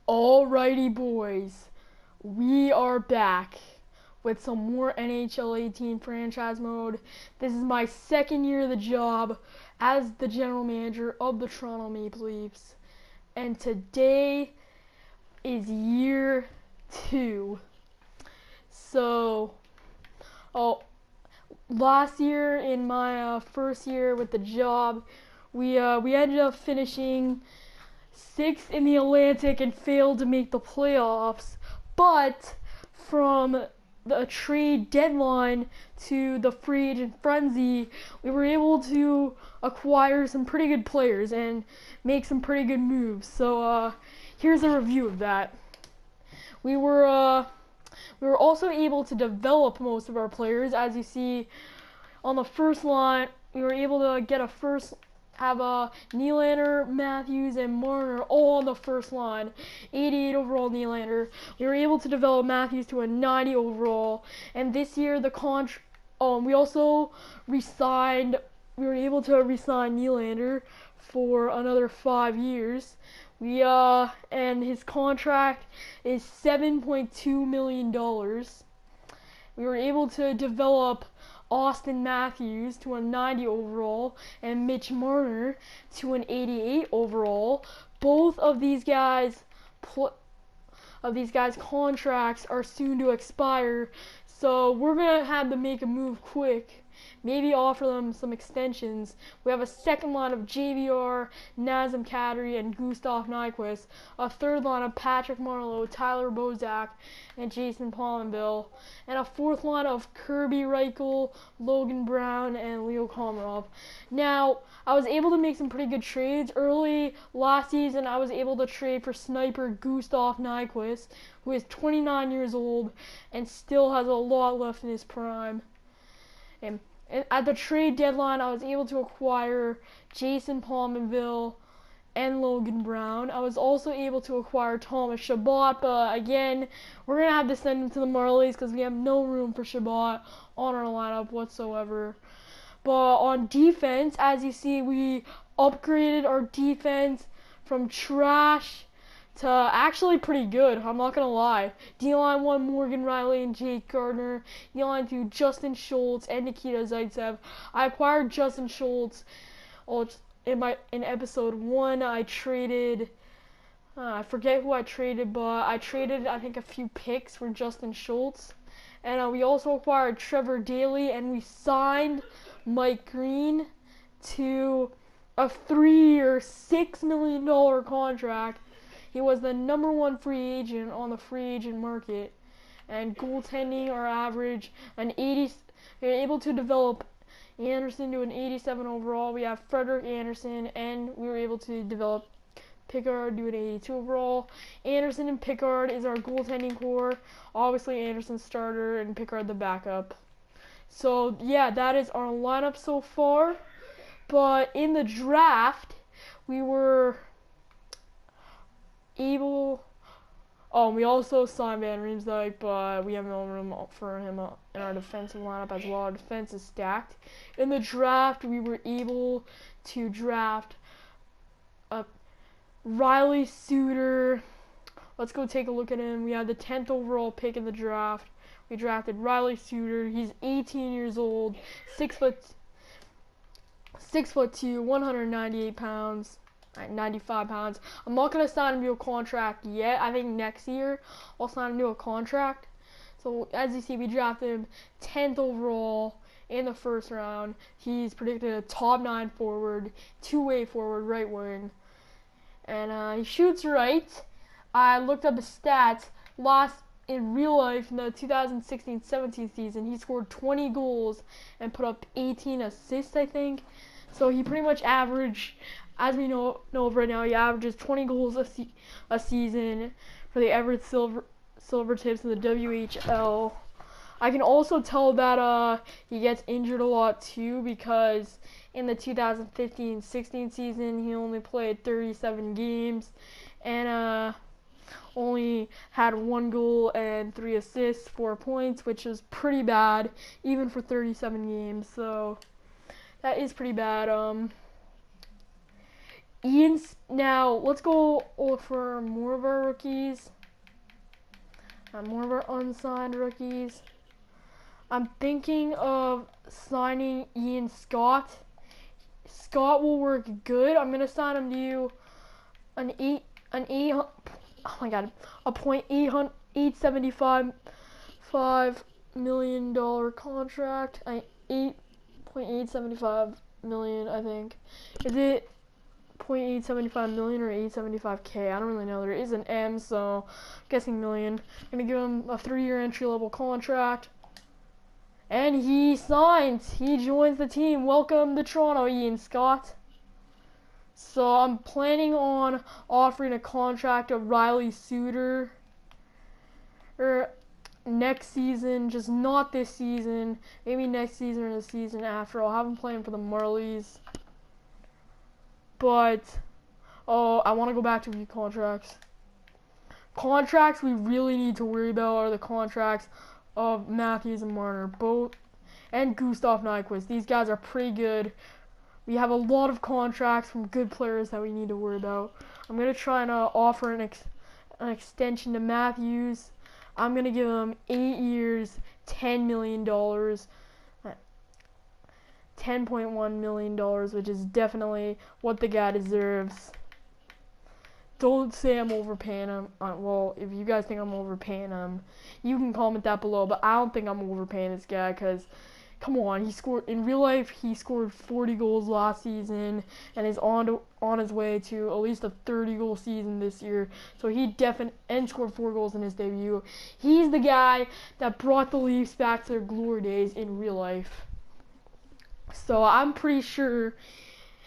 Alrighty, boys, we are back with some more NHL 18 franchise mode. This is my second year of the job as the general manager of the Toronto Maple Leafs, and today is year 2. So, last year in my first year with the job, we ended up finishing 6th in the Atlantic and failed to make the playoffs. But from the trade deadline to the free agent frenzy, we were able to acquire some pretty good players and make some pretty good moves. So here's a review of that. We were also able to develop most of our players. As you see on the first line, we were able to get have Nylander, Matthews, and Marner all on the first line. 88 overall Nylander. We were able to develop Matthews to a 90 overall. And this year we also we were able to re-sign Nylander for another 5 years. And his contract is $7.2 million. We were able to develop Austin Matthews to a 90 overall and Mitch Marner to an 88 overall. Both of these guys' contracts are soon to expire, so we're gonna have to make a move quick. Maybe offer them some extensions. We have a second line of JVR, Nazem Kadri, and Gustav Nyquist. A third line of Patrick Marleau, Tyler Bozak, and Jason Pominville. And a fourth line of Kirby Reichel, Logan Brown, and Leo Komarov. Now, I was able to make some pretty good trades. Early last season, I was able to trade for sniper Gustav Nyquist, who is 29 years old and still has a lot left in his prime. And at the trade deadline, I was able to acquire Jason Pominville and Logan Brown. I was also able to acquire Thomas Chabot, but again, we're going to have to send him to the Marlies because we have no room for Chabot on our lineup whatsoever. But on defense, as you see, we upgraded our defense from trash to actually pretty good. I'm not gonna lie. D-line 1, Morgan Riley and Jake Gardner. D-line 2, Justin Schultz and Nikita Zaitsev. I acquired Justin Schultz in episode 1. I traded, I forget who I traded, but I traded I think a few picks for Justin Schultz. And we also acquired Trevor Daley, and we signed Mike Green to a 3-year, $6 million contract. He was the number 1 free agent on the free agent market, and goaltending our average an 80. We were able to develop Anderson to an 87 overall. We have Frederick Anderson, and we were able to develop Pickard to an 82 overall. Anderson and Pickard is our goaltending core. Obviously, Anderson's starter and Pickard the backup. So yeah, that is our lineup so far. But in the draft, we were we also signed Van Riemsdyk, but we have no room for him in our defensive lineup as well. Our defense is stacked. In the draft, we were able to draft Riley Souter. Let's go take a look at him. We had the 10th overall pick in the draft. We drafted Riley Souter. He's 18 years old, 6'2", 198 pounds. 95 pounds. I'm not going to sign him to a contract yet. I think next year I'll sign him to a contract. So as you see, we drafted him 10th overall in the first round. He's predicted a top 9 forward, 2-way forward, right wing. And he shoots right. I looked up his stats. In real life, in the 2016-17 season, he scored 20 goals and put up 18 assists, I think. So he pretty much averaged, as we know right now, he averages 20 goals a season for the Everett Silvertips in the WHL. I can also tell that he gets injured a lot too, because in the 2015-16 season he only played 37 games and only had 1 goal and 3 assists, 4 points, which is pretty bad even for 37 games. So that is pretty bad. Now let's go for more of our rookies. More of our unsigned rookies. I'm thinking of signing Ian Scott. Scott will work good. I'm gonna sign him to oh my god, a $875 contract. $8.875 million, I think. Is it 0.875 million or 875K? I don't really know. There is an M, so I'm guessing million. I'm gonna give him a 3-year entry-level contract. And he signs. He joins the team. Welcome to Toronto, Ian Scott. So I'm planning on offering a contract of Riley Souter next season, just not this season. Maybe next season or the season after. I'll have him playing for the Marlies. But I want to go back to a few contracts. Contracts we really need to worry about are the contracts of Matthews and Marner, both, and Gustav Nyquist. These guys are pretty good. We have a lot of contracts from good players that we need to worry about. I'm going to try and offer an extension to Matthews. I'm going to give him 8 years, $10 million. $10.1 million, which is definitely what the guy deserves. Don't say I'm overpaying him. Well, if you guys think I'm overpaying him, you can comment that below. But I don't think I'm overpaying this guy because, come on, he scored in real life. He scored 40 goals last season and is on his way to at least a 30-goal season this year. So he and scored 4 goals in his debut. He's the guy that brought the Leafs back to their glory days in real life. So I'm pretty sure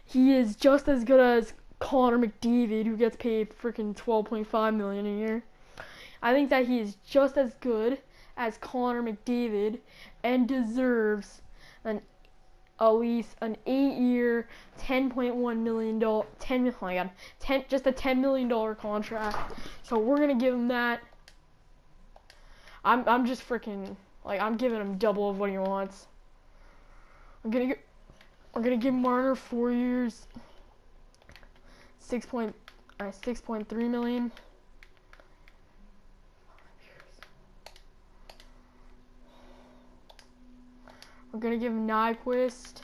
he is just as good as Connor McDavid, who gets paid freaking $12.5 million a year. I think that he is just as good as Connor McDavid and deserves at least an 8-year, $10.1 million, just a $10 million contract. So we're gonna give him that. I'm just freaking I'm giving him double of what he wants. I'm gonna give Marner 4 years. $6.3 million. We're gonna give Nyquist.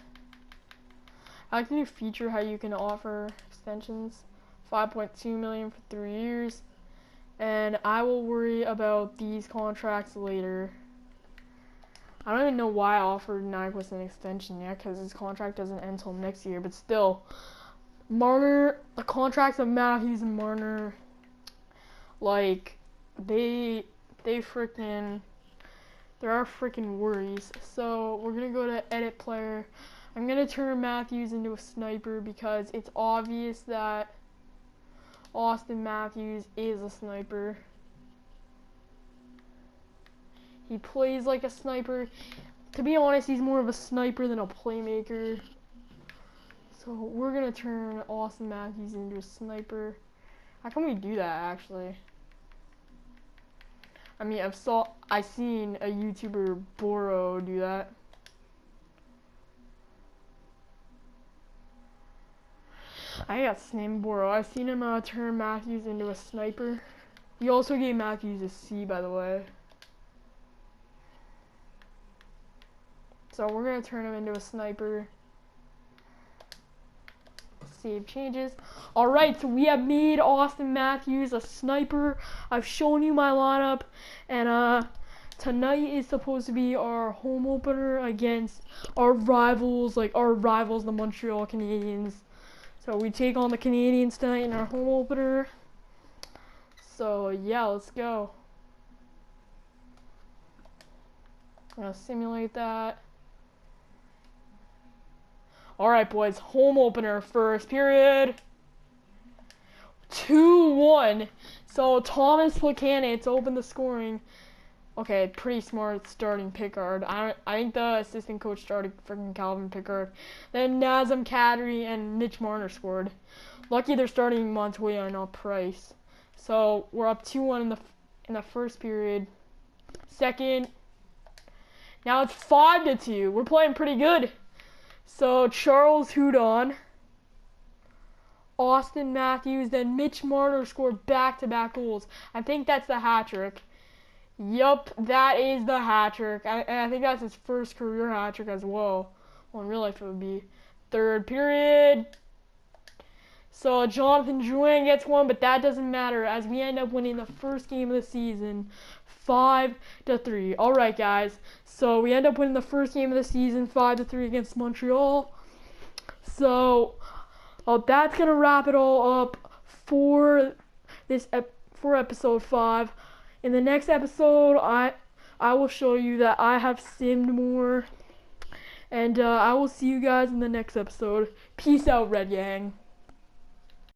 I like the new feature how you can offer extensions. $5.2 million for 3 years. And I will worry about these contracts later. I don't even know why I offered Nyquist an extension yet, because his contract doesn't end until next year, but still. Marner, the contracts of Matthews and Marner, there are freaking worries. So we're gonna go to edit player. I'm gonna turn Matthews into a sniper because it's obvious that Austin Matthews is a sniper. He plays like a sniper. To be honest, he's more of a sniper than a playmaker. So we're gonna turn Austin Matthews into a sniper. How can we do that actually? I mean, I've seen a YouTuber Boro do that. I got his name Boro. I've seen him turn Matthews into a sniper. He also gave Matthews a C, by the way. So we're gonna turn him into a sniper. Save changes. Alright, so we have made Austin Matthews a sniper. I've shown you my lineup, and tonight is supposed to be our home opener against our rivals, the Montreal Canadiens. So we take on the Canadiens tonight in our home opener. So yeah, let's go. I'm gonna simulate that. Alright, boys, home opener, first period. 2-1. So Thomas Plekanec opened the scoring. Okay, pretty smart starting Pickard. I think the assistant coach started freaking Calvin Pickard. Then Nazem Kadri and Mitch Marner scored. Lucky they're starting Montoya and not Price. So we're up 2-1 in the first period. Second. Now it's 5-2. We're playing pretty good. So Charles Hudon Austin Matthews, then Mitch Marner scored back-to-back goals. I think that's the hat trick. Yup, that is the hat trick. And I think that's his first career hat trick as well. Well, in real life, it would be third period. So Jonathan Drouin gets one, but that doesn't matter as we end up winning the first game of the season, 5-3. All right, guys. So we end up winning the first game of the season, 5-3 against Montreal. So that's gonna wrap it all up for for episode 5. In the next episode, I will show you that I have simmed more, and I will see you guys in the next episode. Peace out, Red Gang.